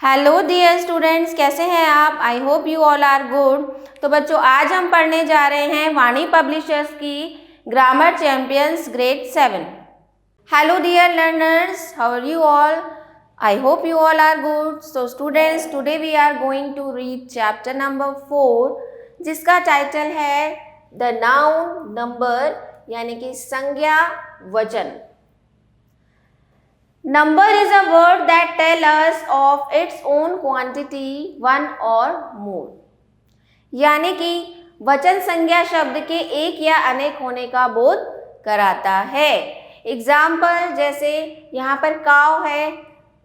Hello dear students, कैसे हैं आप? I hope you all are good. तो बच्चों, आज हम पढ़ने जा रहे हैं वाणी पब्लिशर्स की grammar champions grade 7। Hello dear learners, how are you all? I hope you all are good. So students, today we are going to read chapter number 4, जिसका टाइटल है द नाउन नंबर, यानी कि संज्ञा वचन। Number is a word that tells us of its own quantity, one or more. यानी कि वचन संज्ञा शब्द के एक या अनेक होने का बोध कराता है। एग्जाम्पल, जैसे यहाँ पर काव है,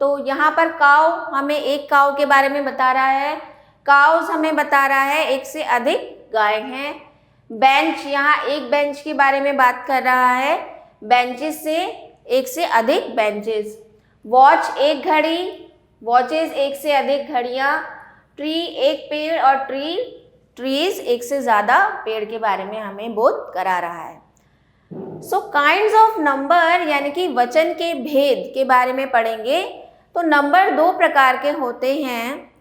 तो यहाँ पर काव हमें एक काव के बारे में बता रहा है। काउस हमें बता रहा है एक से अधिक गाय हैं। बेंच, यहाँ एक बेंच के बारे में बात कर रहा है। बेंचेस से एक से अधिक बेंचेस। वॉच एक घड़ी, वॉचेस एक से अधिक घड़ियाँ। ट्री एक पेड़ और ट्रीज एक से ज़्यादा पेड़ के बारे में हमें बोध करा रहा है। सो काइंड्स ऑफ नंबर, यानी कि वचन के भेद के बारे में पढ़ेंगे। तो नंबर दो प्रकार के होते हैं,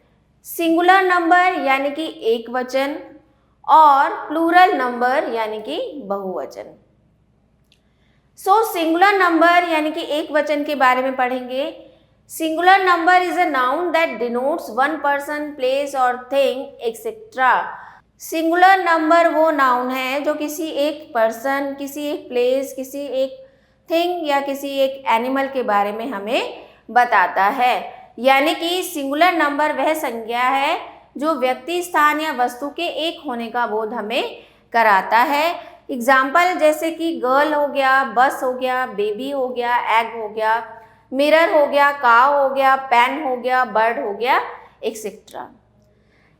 सिंगुलर नंबर यानी कि एक वचन, और प्लूरल नंबर यानी कि बहुवचन। सो सिंगुलर नंबर यानी कि एक वचन के बारे में पढ़ेंगे। Singular number is a noun that denotes one person, place और थिंग एक्सेट्रा। सिंगुलर नंबर वो नाउन है जो किसी एक पर्सन, किसी एक प्लेस, किसी एक थिंग या किसी एक एनिमल के बारे में हमें बताता है। यानी कि सिंगुलर नंबर वह संज्ञा है जो व्यक्ति, स्थान या वस्तु के एक होने का बोध हमें कराता है। एग्जाम्पल, जैसे कि गर्ल हो गया, बस हो गया, बेबी हो गया, एग हो गया, मिरर हो गया, काव हो गया, पेन हो गया, बर्ड हो गया, एक्सेट्रा।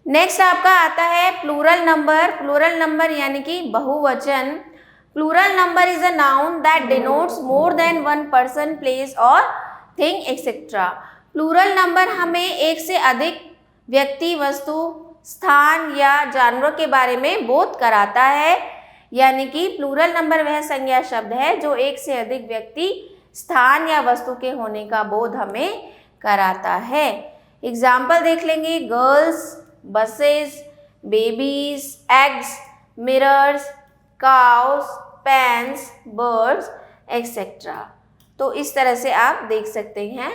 नेक्स्ट आपका आता है प्लूरल नंबर। प्लूरल नंबर यानी कि बहुवचन। Plural number is a noun that denotes more than one person, place और थिंग एक्सेट्रा। प्लूरल नंबर हमें एक से अधिक व्यक्ति, वस्तु, स्थान या जानवर के बारे में बोध कराता है। यानी कि प्लूरल नंबर वह संज्ञा शब्द है जो एक से अधिक व्यक्ति, स्थान या वस्तु के होने का बोध हमें कराता है। एग्जाम्पल देख लेंगे, girls, buses, babies, eggs, mirrors, cows, pens, birds etcetera. तो इस तरह से आप देख सकते हैं।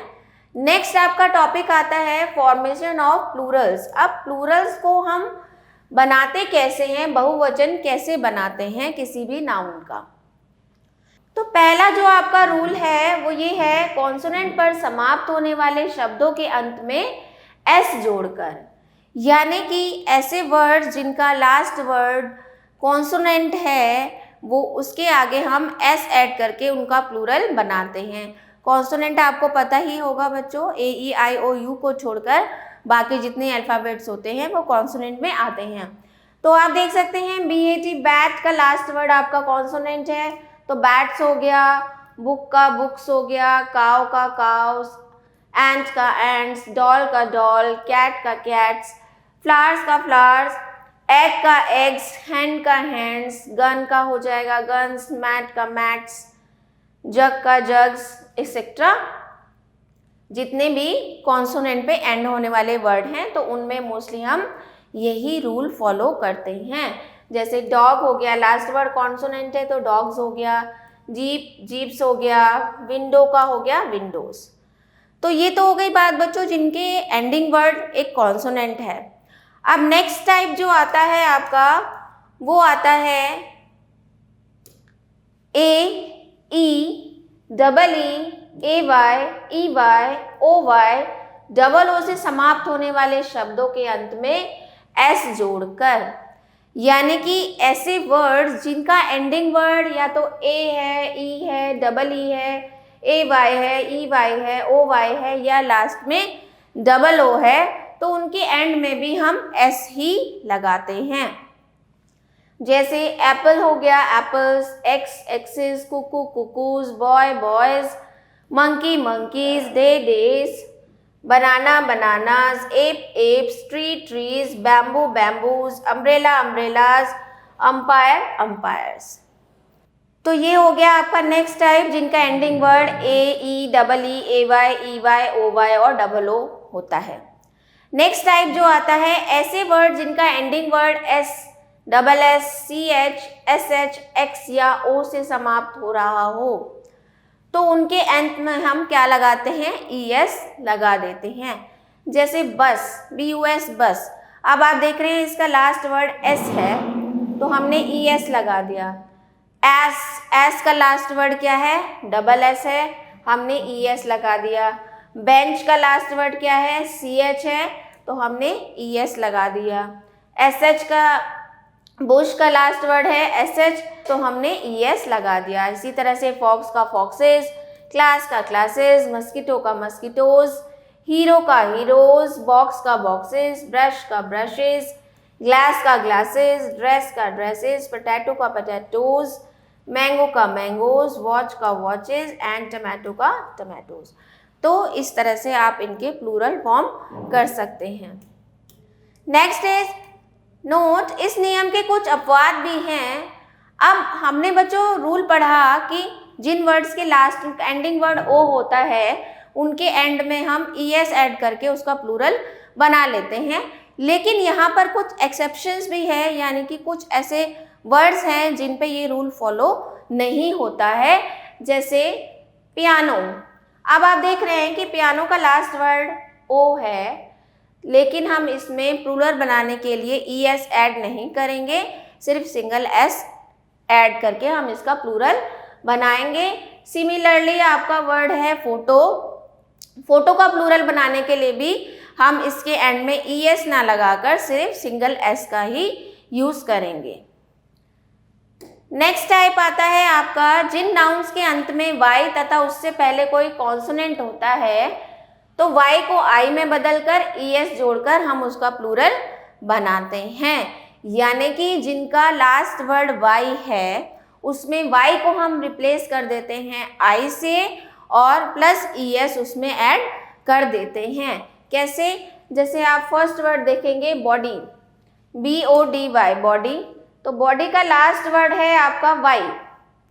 नेक्स्ट आपका टॉपिक आता है फॉर्मेशन ऑफ प्लूरल्स। अब प्लूरल्स को हम बनाते कैसे हैं, बहुवचन कैसे बनाते हैं किसी भी नाउन का। तो पहला जो आपका रूल है वो ये है, कॉन्सोनेंट पर समाप्त होने वाले शब्दों के अंत में एस जोड़कर। यानी कि ऐसे वर्ड जिनका लास्ट वर्ड कॉन्सोनेंट है, वो उसके आगे हम एस ऐड करके उनका प्लूरल बनाते हैं। कॉन्सोनेंट आपको पता ही होगा बच्चों, ए ई आई ओ यू को छोड़कर बाकी जितने अल्फ़ाबेट्स होते हैं वो कॉन्सोनेंट में आते हैं। तो आप देख सकते हैं BAT, बैट का लास्ट वर्ड आपका कॉन्सोनेंट है, तो बैट्स हो गया, बुक का बुक्स हो गया, काव का काउस, एंट का एंट्स, डॉल का डॉल, कैट का कैट्स, फ्लावर्स का फ्लावर्स, एग का एग्स, हैंड का हैंड्स, गन का हो जाएगा गन्स, मैट का मैट्स, जग का जग्स एक्सेट्रा। जितने भी कॉन्सोनेंट पे एंड होने वाले वर्ड हैं तो उनमें मोस्टली हम यही रूल फॉलो करते हैं। जैसे डॉग हो गया, लास्ट वर्ड कॉन्सोनेंट है तो डॉग्स हो गया, जीप जीप्स हो गया, विंडो का हो गया विंडोज। तो ये तो हो गई बात बच्चों जिनके एंडिंग वर्ड एक कॉन्सोनेंट है। अब नेक्स्ट टाइप जो आता है आपका, वो आता है A, E, double E, AY, EY, OY, double O से समाप्त होने वाले शब्दों के अंत में S जोड़कर। यानी कि ऐसे वर्ड्स जिनका एंडिंग वर्ड या तो A है, E है, डबल E है, AY है, EY है, OY है या लास्ट में डबल O है, तो उनके एंड में भी हम S ही लगाते हैं। जैसे एप्पल हो गया apples, axe axes, cuckoo cuckoos, boy boys, monkey monkeys, day days, banana bananas, ape apes, tree trees, bamboo bamboos, umbrella umbrellas, umpire umpires. तो ये हो गया आपका नेक्स्ट टाइप जिनका ending word A E double E A Y O Y और double O होता है। Next type जो आता है ऐसे वर्ड जिनका ending word S double S C H S H X या ओ से समाप्त हो रहा हो, तो उनके अंत में हम क्या लगाते हैं, ई एस लगा देते हैं। जैसे बस, बी यू एस बस। अब आप देख रहे हैं इसका लास्ट वर्ड एस है तो हमने ई एस लगा दिया। एस का लास्ट वर्ड क्या है, डबल एस है, हमने ई एस लगा दिया। बेंच का लास्ट वर्ड क्या है, सी एच है, तो हमने ई एस लगा दिया। एस एच का, बुश का लास्ट वर्ड है एस एच, तो हमने ई एस लगा दिया। इसी तरह से फॉक्स का फॉक्सेस, क्लास का क्लासेस, मस्कीटो का मस्कीटोज, हीरो का हीरोज, बॉक्स का बॉक्सेस, ब्रश का ब्रशेस, ग्लास का ग्लासेस, ड्रेस का ड्रेसेस, पोटैटो का पोटैटोज, मैंगो का मैंगोज, वॉच का वॉचेस एंड टमाटो का टमाटोज। तो इस तरह से आप इनके प्लूरल फॉर्म कर सकते हैं। नेक्स्ट इज नोट, इस नियम के कुछ अपवाद भी हैं। अब हमने बच्चों रूल पढ़ा कि जिन वर्ड्स के लास्ट एंडिंग वर्ड ओ होता है उनके एंड में हम ई एस ऐड करके उसका प्लूरल बना लेते हैं, लेकिन यहाँ पर कुछ एक्सेप्शंस भी है, यानी कि कुछ ऐसे वर्ड्स हैं जिन पे ये रूल फॉलो नहीं होता है। जैसे पियानो। अब आप देख रहे हैं कि पियानो का लास्ट वर्ड ओ है, लेकिन हम इसमें प्लूरल बनाने के लिए ई एस ऐड नहीं करेंगे, सिर्फ सिंगल एस ऐड करके हम इसका प्लूरल बनाएंगे। सिमिलरली आपका वर्ड है फोटो। फोटो का प्लूरल बनाने के लिए भी हम इसके एंड में ई एस ना लगाकर सिर्फ सिंगल एस का ही यूज करेंगे। नेक्स्ट टाइप आता है आपका जिन नाउन्स के अंत में वाई तथा उससे पहले कोई कॉन्सोनेंट होता है, तो वाई को आई में बदलकर ई एस जोड़कर हम उसका प्लूरल बनाते हैं। यानी कि जिनका लास्ट वर्ड वाई है उसमें वाई को हम रिप्लेस कर देते हैं आई से और प्लस ई एस उसमें ऐड कर देते हैं। कैसे, जैसे आप फर्स्ट वर्ड देखेंगे body, B O D Y body, तो बॉडी का लास्ट वर्ड है आपका वाई,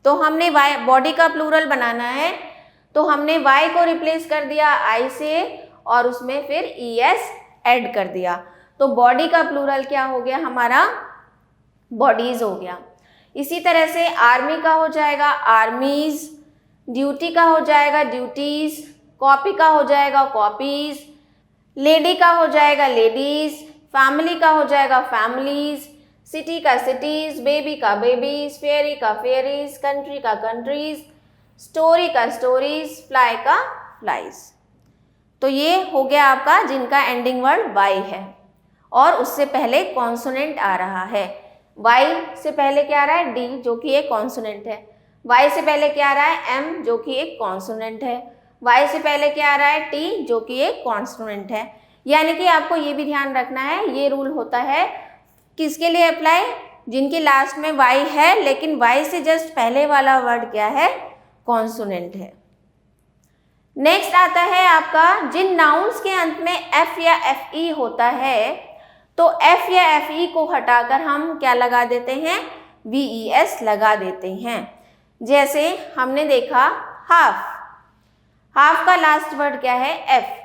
तो हमने वाई बॉडी का प्लूरल बनाना है तो हमने वाई को रिप्लेस कर दिया आई से और उसमें फिर ई एस ऐड कर दिया। तो बॉडी का प्लूरल क्या हो गया हमारा, बॉडीज हो गया। इसी तरह से आर्मी का हो जाएगा आर्मीज, ड्यूटी का हो जाएगा ड्यूटीज, कॉपी का हो जाएगा कॉपीज, लेडी का हो जाएगा लेडीज, फैमिली का हो जाएगा फैमिलीज, सिटी का सिटीज, बेबी का बेबीज, फेयरी का फेयरीज, कंट्री का कंट्रीज, स्टोरी का स्टोरीज, फ्लाई का फ्लाइज। तो ये हो गया आपका जिनका एंडिंग वर्ड वाई है और उससे पहले कॉन्सोनेंट आ रहा है। वाई से पहले क्या आ रहा है, डी जो कि एक कॉन्सोनेंट है। वाई से पहले क्या आ रहा है, एम जो कि एक कॉन्सोनेंट है। वाई से पहले क्या आ रहा है, टी जो कि एक कॉन्सोनेंट है। यानी कि आपको ये भी ध्यान रखना है, ये रूल होता है किसके लिए अप्लाई, जिनके लास्ट में वाई है लेकिन वाई से जस्ट पहले वाला वर्ड क्या है, कॉन्सोनेंट है। नेक्स्ट आता है आपका जिन नाउन्स के अंत में एफ या एफ ई होता है, तो एफ या एफ ई को हटाकर हम क्या लगा देते हैं, वी ई एस लगा देते हैं। जैसे हमने देखा हाफ, हाफ का लास्ट वर्ड क्या है, एफ,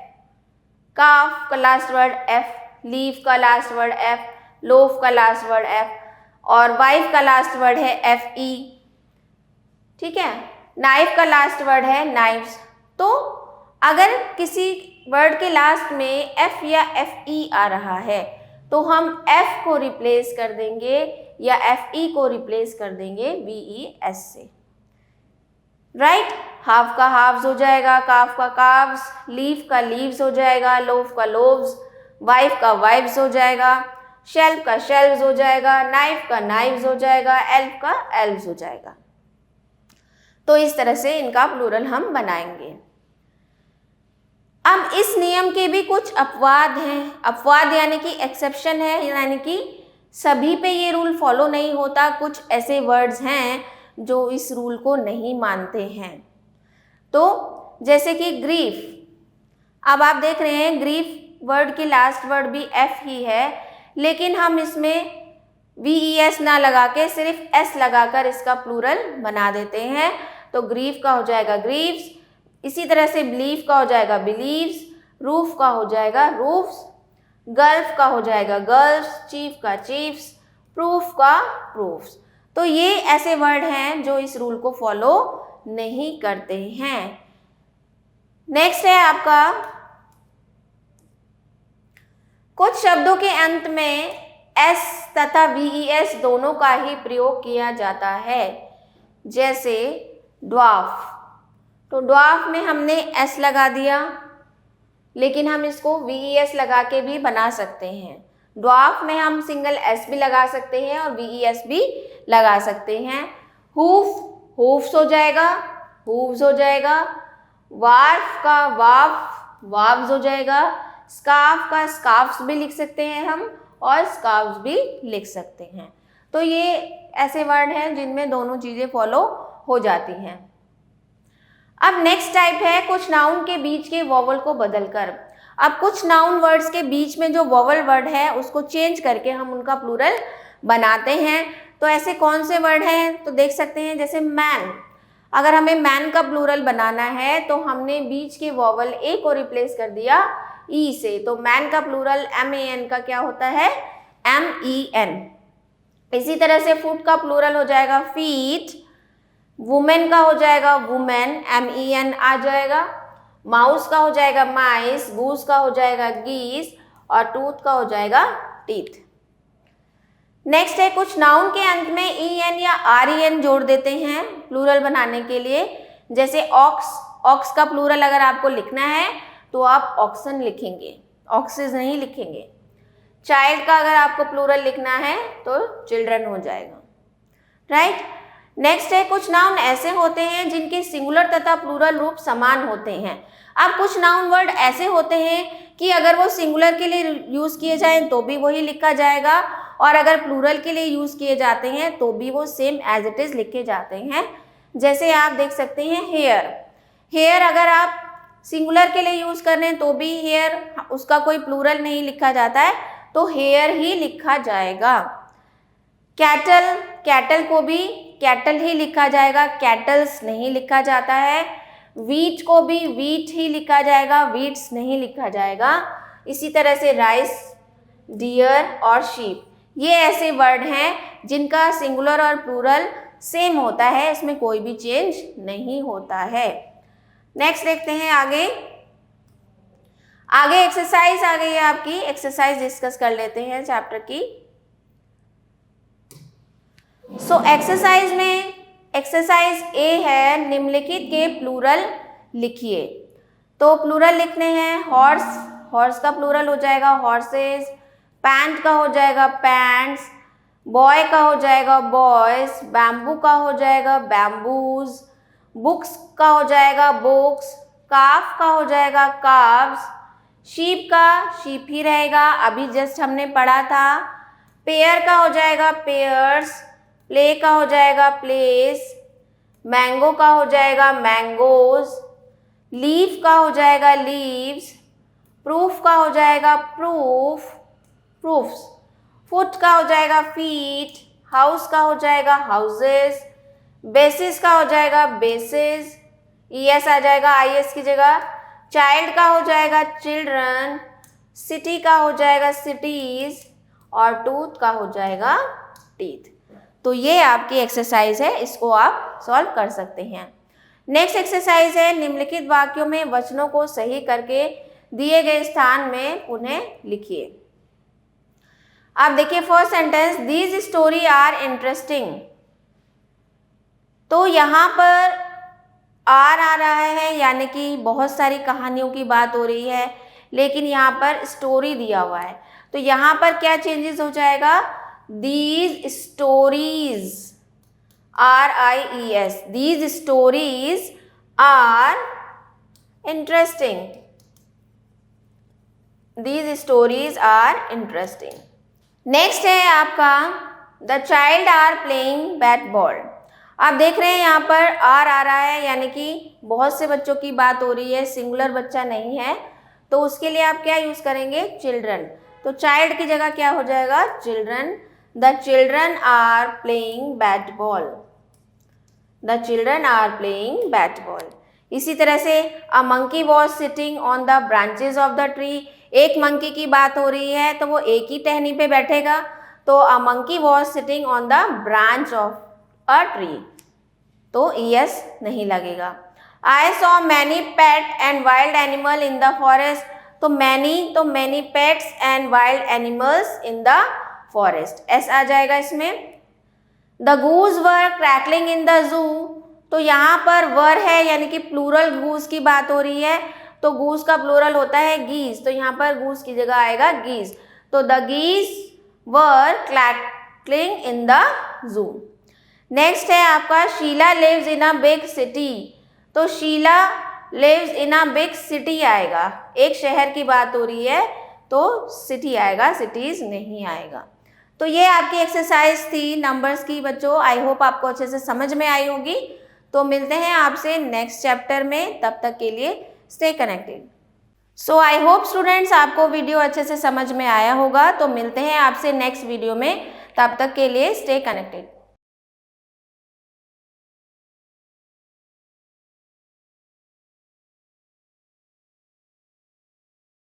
काफ का लास्ट वर्ड एफ, लीफ का लास्ट वर्ड एफ, लोफ का लास्ट वर्ड एफ और वाइफ का लास्ट वर्ड है एफ ई। ठीक है, नाइफ का लास्ट वर्ड है नाइफ्स। तो अगर किसी वर्ड के लास्ट में एफ या एफ ई आ रहा है तो हम एफ को रिप्लेस कर देंगे या एफ ई को रिप्लेस कर देंगे वी ई एस से। राइट, हाफ का हाफ्स हो जाएगा, काफ का काफ्स, लीफ का लीव्स हो जाएगा, लोफ का लोव्स, वाइफ का वाइफ्स हो जाएगा, शेल्फ का शेल्व्स हो जाएगा, नाइफ का नाइव्स हो जाएगा, एल्फ का एल्व्स हो जाएगा। तो इस तरह से इनका प्लूरल हम बनाएंगे। अब इस नियम के भी कुछ अपवाद हैं। अपवाद यानी कि एक्सेप्शन है, यानी कि सभी पे ये रूल फॉलो नहीं होता। कुछ ऐसे वर्ड्स हैं जो इस रूल को नहीं मानते हैं। तो जैसे कि ग्रीफ, अब आप देख रहे हैं ग्रीफ वर्ड की लास्ट वर्ड भी एफ ही है, लेकिन हम इसमें VES ना लगा के सिर्फ S लगाकर इसका प्लूरल बना देते हैं। तो ग्रीफ का हो जाएगा ग्रीव्स, इसी तरह से बिलीव का हो जाएगा बिलीव्स, रूफ का हो जाएगा रूफ्स, गल्फ का हो जाएगा गल्फ्स, चीफ का चीफ्स, प्रूफ का प्रूफ्स। तो ये ऐसे वर्ड हैं जो इस रूल को फॉलो नहीं करते हैं। नेक्स्ट है आपका, कुछ शब्दों के अंत में S तथा VES दोनों का ही प्रयोग किया जाता है, जैसे ड्वार्फ। तो ड्वार्फ में हमने S लगा दिया, लेकिन हम इसको VES लगा के भी बना सकते हैं। ड्वार्फ में हम सिंगल S भी लगा सकते हैं और VES भी लगा सकते हैं। हूफ हूफ्स हो जाएगा, हूव्स हो जाएगा। वार्फ का वार्फ वार्व्स हो जाएगा। स्कार्फ का स्कार्फ्स भी लिख सकते हैं हम, और स्कार्फ्स भी लिख सकते हैं। तो ये ऐसे वर्ड हैं जिनमें दोनों चीज़ें फॉलो हो जाती हैं। अब नेक्स्ट टाइप है कुछ नाउन के बीच के वॉवल को बदलकर। अब कुछ नाउन वर्ड्स के बीच में जो वॉवल वर्ड है उसको चेंज करके हम उनका प्लूरल बनाते हैं। तो ऐसे कौन से वर्ड हैं, तो देख सकते हैं जैसे मैन। अगर हमें मैन का प्लूरल बनाना है तो हमने बीच के वॉवल ए को रिप्लेस कर दिया ई से। तो मैन का प्लूरल MAN का क्या होता है, MEN। इसी तरह से फुट का प्लूरल हो जाएगा फीट, वुमेन का हो जाएगा वुमेन, MEN आ जाएगा। माउस का हो जाएगा माइस, गूस का हो जाएगा गीस, और टूथ का हो जाएगा टीथ। नेक्स्ट है कुछ नाउन के अंत में EN या REN जोड़ देते हैं प्लूरल बनाने के लिए, जैसे ऑक्स। ऑक्स का प्लूरल अगर आपको लिखना है तो आप ऑक्सन लिखेंगे, ऑक्सेस नहीं लिखेंगे। चाइल्ड का अगर आपको प्लूरल लिखना है तो चिल्ड्रन हो जाएगा, राइट। नेक्स्ट है कुछ नाउन ऐसे होते हैं जिनके सिंगुलर तथा प्लूरल रूप समान होते हैं। अब कुछ नाउन वर्ड ऐसे होते हैं कि अगर वो सिंगुलर के लिए यूज़ किए जाएं तो भी वही लिखा जाएगा, और अगर प्लूरल के लिए यूज़ किए जाते हैं तो भी वो सेम एज इट इज़ लिखे जाते हैं। जैसे आप देख सकते हैं हेयर। हेयर अगर आप सिंगुलर के लिए यूज़ कर रहे हैं तो भी हेयर, उसका कोई प्लूरल नहीं लिखा जाता है, तो हेयर ही लिखा जाएगा। कैटल, कैटल को भी कैटल ही लिखा जाएगा, कैटल्स नहीं लिखा जाता है। वीट को भी वीट ही लिखा जाएगा, वीट्स नहीं लिखा जाएगा। इसी तरह से राइस, डियर और शीप, ये ऐसे वर्ड हैं जिनका सिंगुलर और प्लूरल सेम होता है, इसमें कोई भी चेंज नहीं होता है। नेक्स्ट देखते हैं आगे। आगे एक्सरसाइज आ गई है आपकी, एक्सरसाइज डिस्कस कर लेते हैं चैप्टर की। एक्सरसाइज में एक्सरसाइज A है, निम्नलिखित के प्लूरल लिखिए। तो प्लूरल लिखने हैं हॉर्स, हॉर्स का प्लूरल हो जाएगा हॉर्सेस। पैंट का हो जाएगा पैंट्स, बॉय का हो जाएगा बॉयज, बैम्बू का हो जाएगा बैम्बूज, बुक्स का हो जाएगा बुक्स, काफ का हो जाएगा काफ्स, शीप का शीप ही रहेगा, अभी जस्ट हमने पढ़ा था। पेयर का हो जाएगा पेयर्स, प्ले का हो जाएगा प्लेस, मैंगो का हो जाएगा मैंगोज, लीफ का हो जाएगा लीव्स, प्रूफ का हो जाएगा प्रूफ, प्रूफ्स, फुट का हो जाएगा फीट, हाउस का हो जाएगा हाउसेस, बेसिस का हो जाएगा बेसिस, ES आ जाएगा IS की जगह, चाइल्ड का हो जाएगा चिल्ड्रन, सिटी का हो जाएगा सिटीज, और टूथ का हो जाएगा टीथ। तो ये आपकी एक्सरसाइज है, इसको आप सॉल्व कर सकते हैं। नेक्स्ट एक्सरसाइज है निम्नलिखित वाक्यों में वचनों को सही करके दिए गए स्थान में उन्हें लिखिए। आप देखिए first sentence, these story are interesting. तो यहाँ पर आर आ रहा है, यानी कि बहुत सारी कहानियों की बात हो रही है, लेकिन यहाँ पर स्टोरी दिया हुआ है। तो यहाँ पर क्या चेंजेस हो जाएगा, these stories, RIES, these stories are interesting, these stories are interesting. Next है आपका the child are playing bat ball. आप देख रहे हैं यहाँ पर आर आ रहा है, यानी कि बहुत से बच्चों की बात हो रही है, सिंगुलर बच्चा नहीं है, तो उसके लिए आप क्या यूज़ करेंगे, चिल्ड्रन। तो चाइल्ड की जगह क्या हो जाएगा, children. The children are playing bat ball. The children are playing bat ball. इसी तरह से a monkey was sitting on the branches of the tree. एक मंकी की बात हो रही है तो वो एक ही टहनी पे बैठेगा, तो a monkey was sitting on the branch of a tree, तो ईएस नहीं लगेगा। I saw many pet and wild animal in the forest. तो many pets and wild animals in the forest, S आ जाएगा इसमें। The goose were crackling in the zoo. तो यहाँ पर वर है यानी कि प्लूरल गूज की बात हो रही है, तो गूज का प्लूरल होता है गीज, तो यहाँ पर गूज की जगह आएगा गीज, तो the geese were crackling in the zoo. Next है आपका Sheela lives in a big city. तो Sheela lives in a big city आएगा, एक शहर की बात हो रही है तो सिटी आएगा, सिटीज नहीं आएगा। तो ये आपकी एक्सरसाइज थी नंबर्स की बच्चों। आई होप आपको अच्छे से समझ में आई होगी। तो मिलते हैं आपसे नेक्स्ट चैप्टर में, तब तक के लिए stay connected. So I hope students आपको वीडियो अच्छे से समझ में आया होगा। तो मिलते हैं आपसे नेक्स्ट वीडियो में, तब तक के लिए स्टे कनेक्टेड।